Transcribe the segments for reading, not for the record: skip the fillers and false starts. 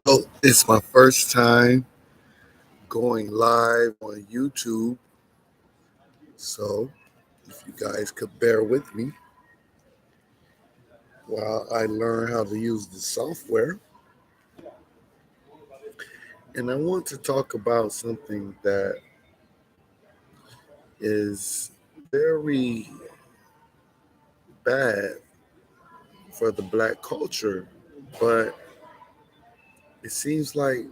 Well, it's my first time going live on YouTube, so if you guys could bear with me while I learn how to use the software. And I want to talk about something that is very bad for the black culture, but it seems like,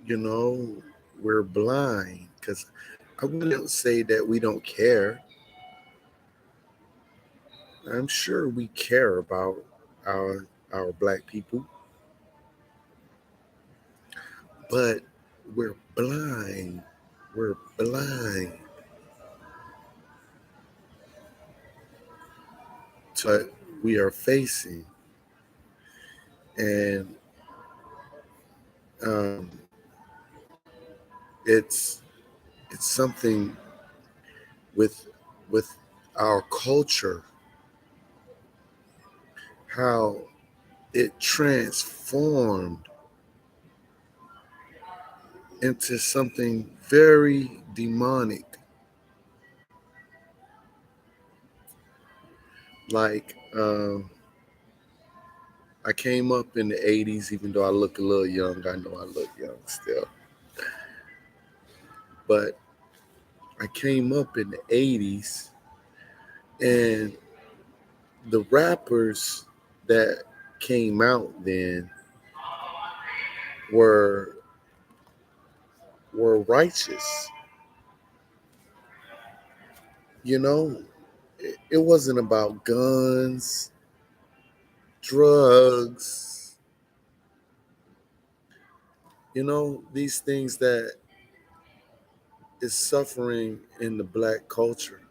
you know, we're blind because I wouldn't say that we don't care. I'm sure we care about our black people, but we're blind. We're blind to what we are facing, and um, it's something with with our culture, how it transformed into something very demonic. Like I came up in the '80s, even though I look a little young. I know I look young still, but I came up in the '80s, and the rappers that came out then were righteous. You know, it wasn't about guns, drugs, these things that is suffering in the black culture.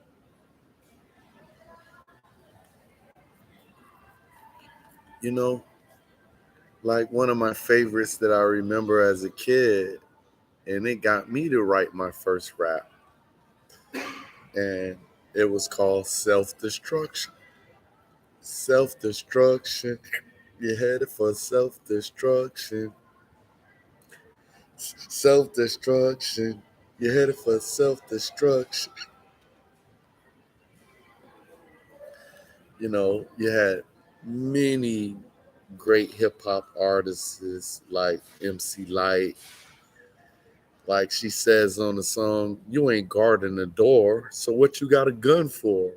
You know, like one of my favorites that I remember as a kid, and it got me to write my first rap, and it was called Self Destruction. Self destruction. You're headed for self destruction. Self destruction. You're headed for self destruction. You had many great hip hop artists like MC Light. Like she says on the song, "You ain't guarding the door, so what you got a gun for?"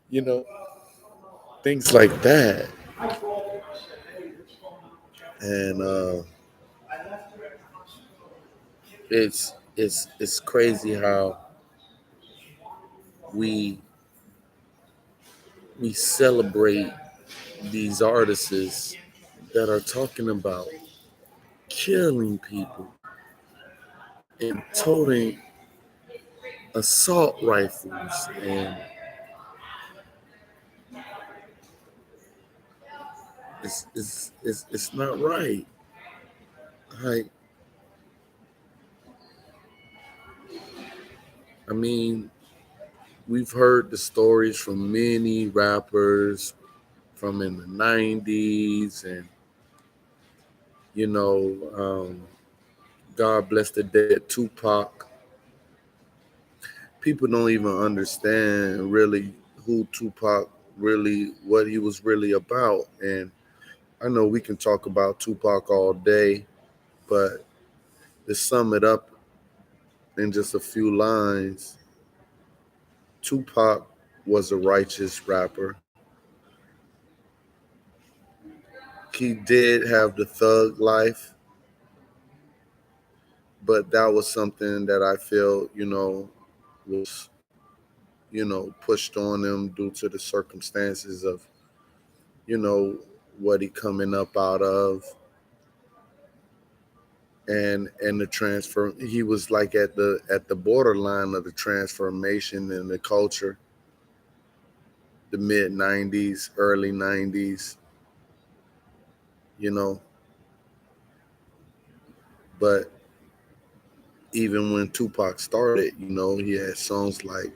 You know, things like that. And it's crazy how we we celebrate these artists that are talking about killing people and toting assault rifles, and it's not right. Like, I mean, we've heard the stories from many rappers from in the '90s, and you know, God bless the dead Tupac. People don't even understand really who Tupac really, what he was really about. And I know we can talk about Tupac all day, but to sum it up in just a few lines, Tupac was a righteous rapper. He did have the thug life, but that was something that I feel, was, pushed on him due to the circumstances of, you know, what he coming up out of, and the transfer. He was like at the borderline of the transformation in the culture, the mid '90s, early '90s, you know. But even when Tupac started, he had songs like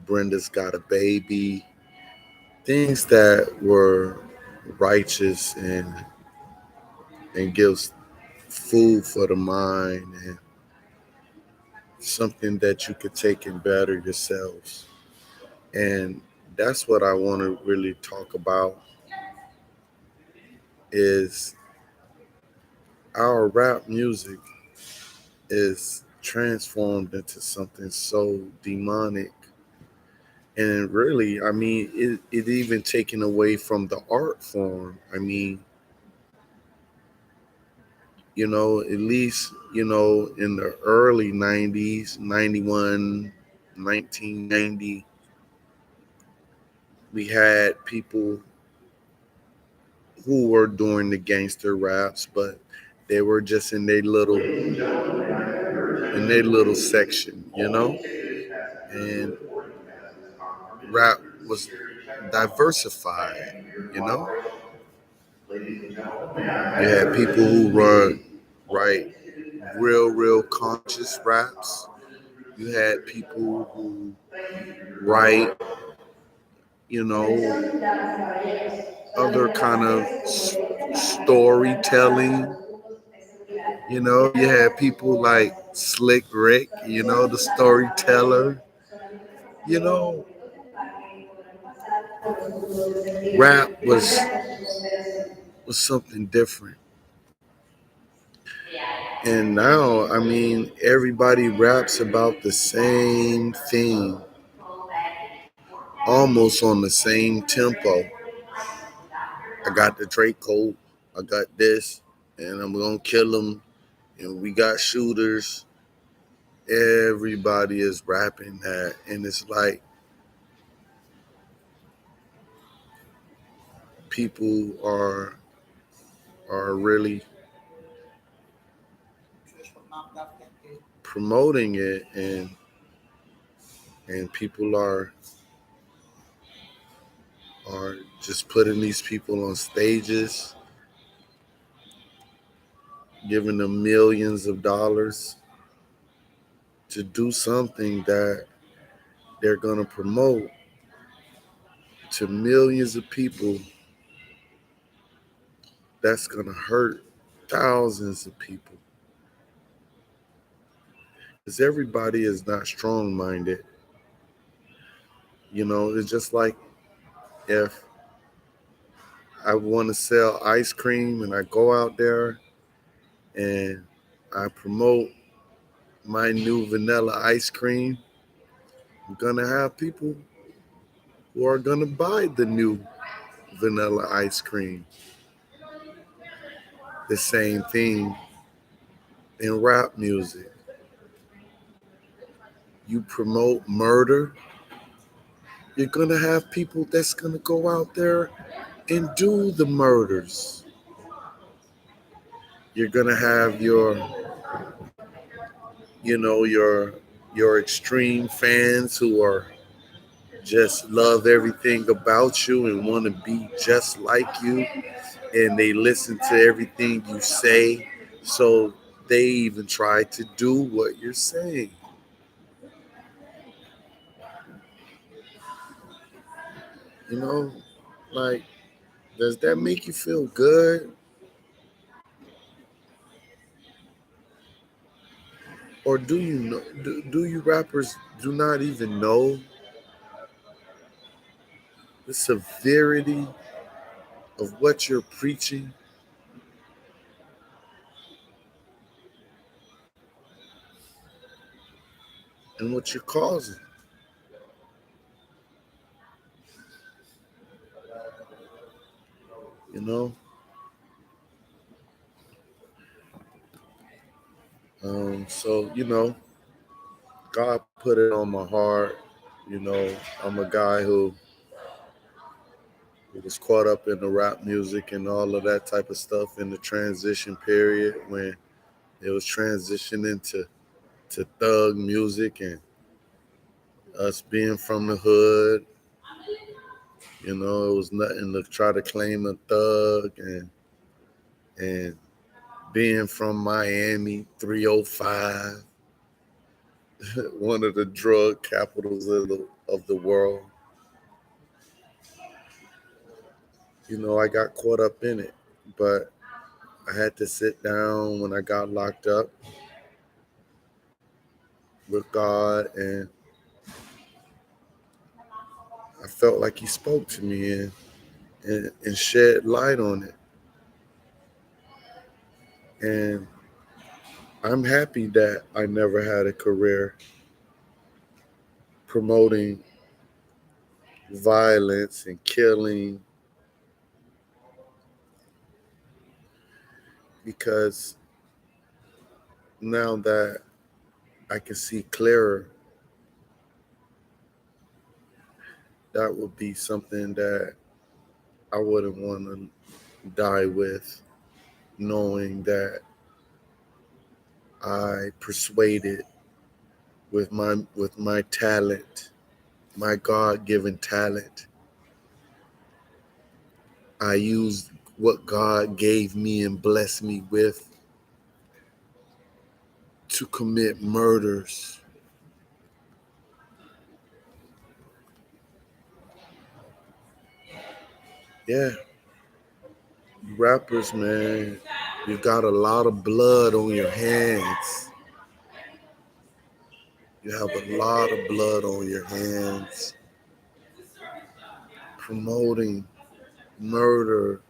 Brenda's Got a Baby, things that were righteous and gives food for the mind and something that you could take and better yourselves. And that's what I want to really talk about is our rap music is transformed into something so demonic. And really, I mean, it even taken away from the art form. I mean, at least, in the early 90s, 91, 1990, we had people who were doing the gangster raps, but they were just in their little section, and rap was diversified, you know. You had people who write real conscious raps. You had people who write, you know, other kind of storytelling. You had people like Slick Rick, the storyteller. You know, rap was something different. And now, I mean, everybody raps about the same thing, almost on the same tempo. I got the Drake coat, I got this, and I'm gonna kill him. And we got shooters. Everybody is rapping that, and it's like people are really promoting it, and people are just putting these people on stages, giving them millions of dollars to do something that they're going to promote to millions of people. That's going to hurt thousands of people, because everybody is not strong-minded. It's just like if I want to sell ice cream and I go out there and I promote my new vanilla ice cream, I'm going to have people who are going to buy the new vanilla ice cream. The same thing in rap music. You promote murder, you're going to have people that's going to go out there and do the murders. You're going to have your extreme fans who are just love everything about you and want to be just like you, and they listen to everything you say, so they even try to do what you're saying. You know, like, does that make you feel good? Or do you know, do you rappers do not even know the severity of what you're preaching and what you're causing? You know, so God put it on my heart. I'm a guy who was caught up in the rap music and all of that type of stuff in the transition period when it was transitioning to thug music, and us being from the hood. It was nothing to try to claim a thug, and being from Miami, 305, one of the drug capitals of the world. I got caught up in it, but I had to sit down when I got locked up with God, and I felt like He spoke to me and shed light on it. And I'm happy that I never had a career promoting violence and killing, because now that I can see clearer, that would be something that I wouldn't want to die with, knowing that I persuaded with my talent, my God-given talent. I used what God gave me and blessed me with to commit murders. Yeah, rappers, man, you got a lot of blood on your hands. You have a lot of blood on your hands promoting murder.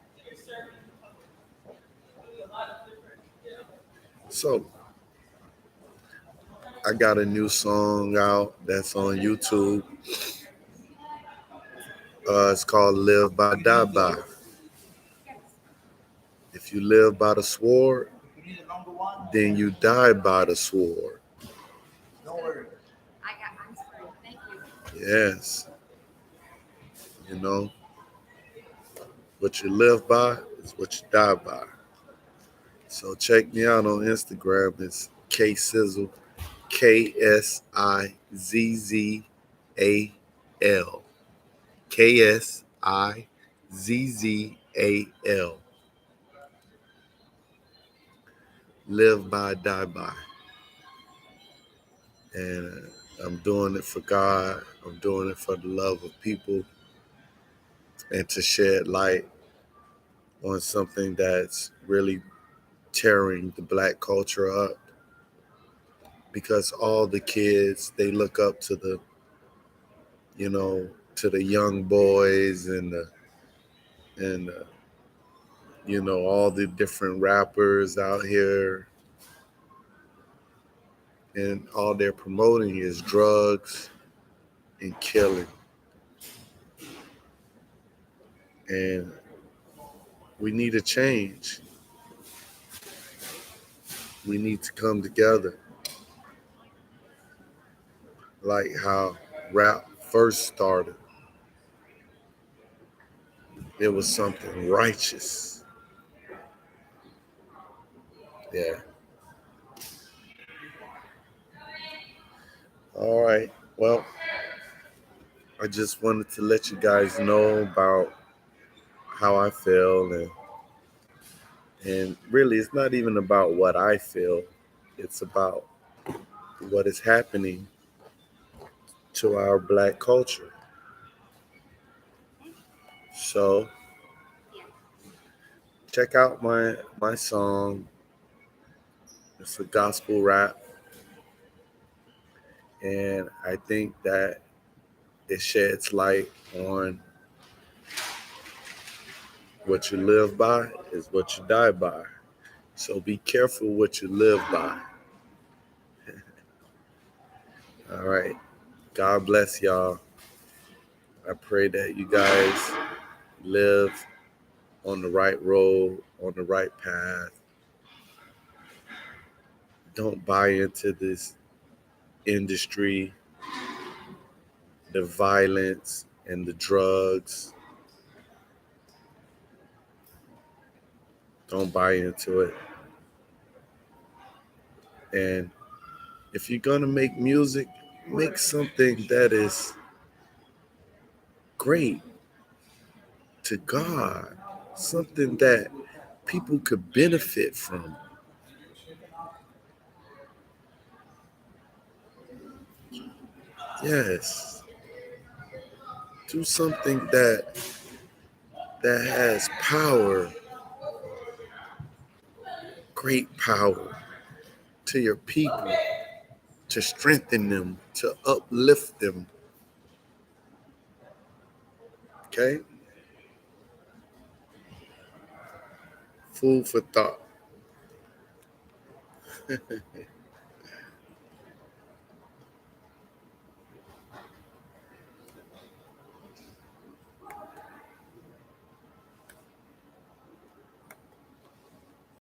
So I got a new song out that's on YouTube. It's called Live by Die by. If you live by the sword, then you die by the sword. Yes, you know, what you live by is what you die by. So check me out on Instagram. It's K Sizzle, KSIZZAL. KSIZZAL. Live by, die by. And I'm doing it for God. I'm doing it for the love of people and to shed light on something that's really tearing the black culture up, because all the kids, they look up to the young boys and all the different rappers out here, and all they're promoting is drugs and killing. And we need a change. We need to come together, like how rap first started. It was something righteous. Yeah. All right. Well, I just wanted to let you guys know about how I feel, and really it's not even about what I feel. It's about what is happening to our black culture. So check out my song. It's a gospel rap, and I think that it sheds light on what you live by is what you die by. So be careful what you live by. All right. God bless y'all. I pray that you guys live on the right road, on the right path. Don't buy into this industry, the violence and the drugs. Don't buy into it. And if you're going to make music, make something that is great to God, something that people could benefit from. Yes. Do something that has power, great power to your people, to strengthen them, to uplift them. Okay? Food for thought.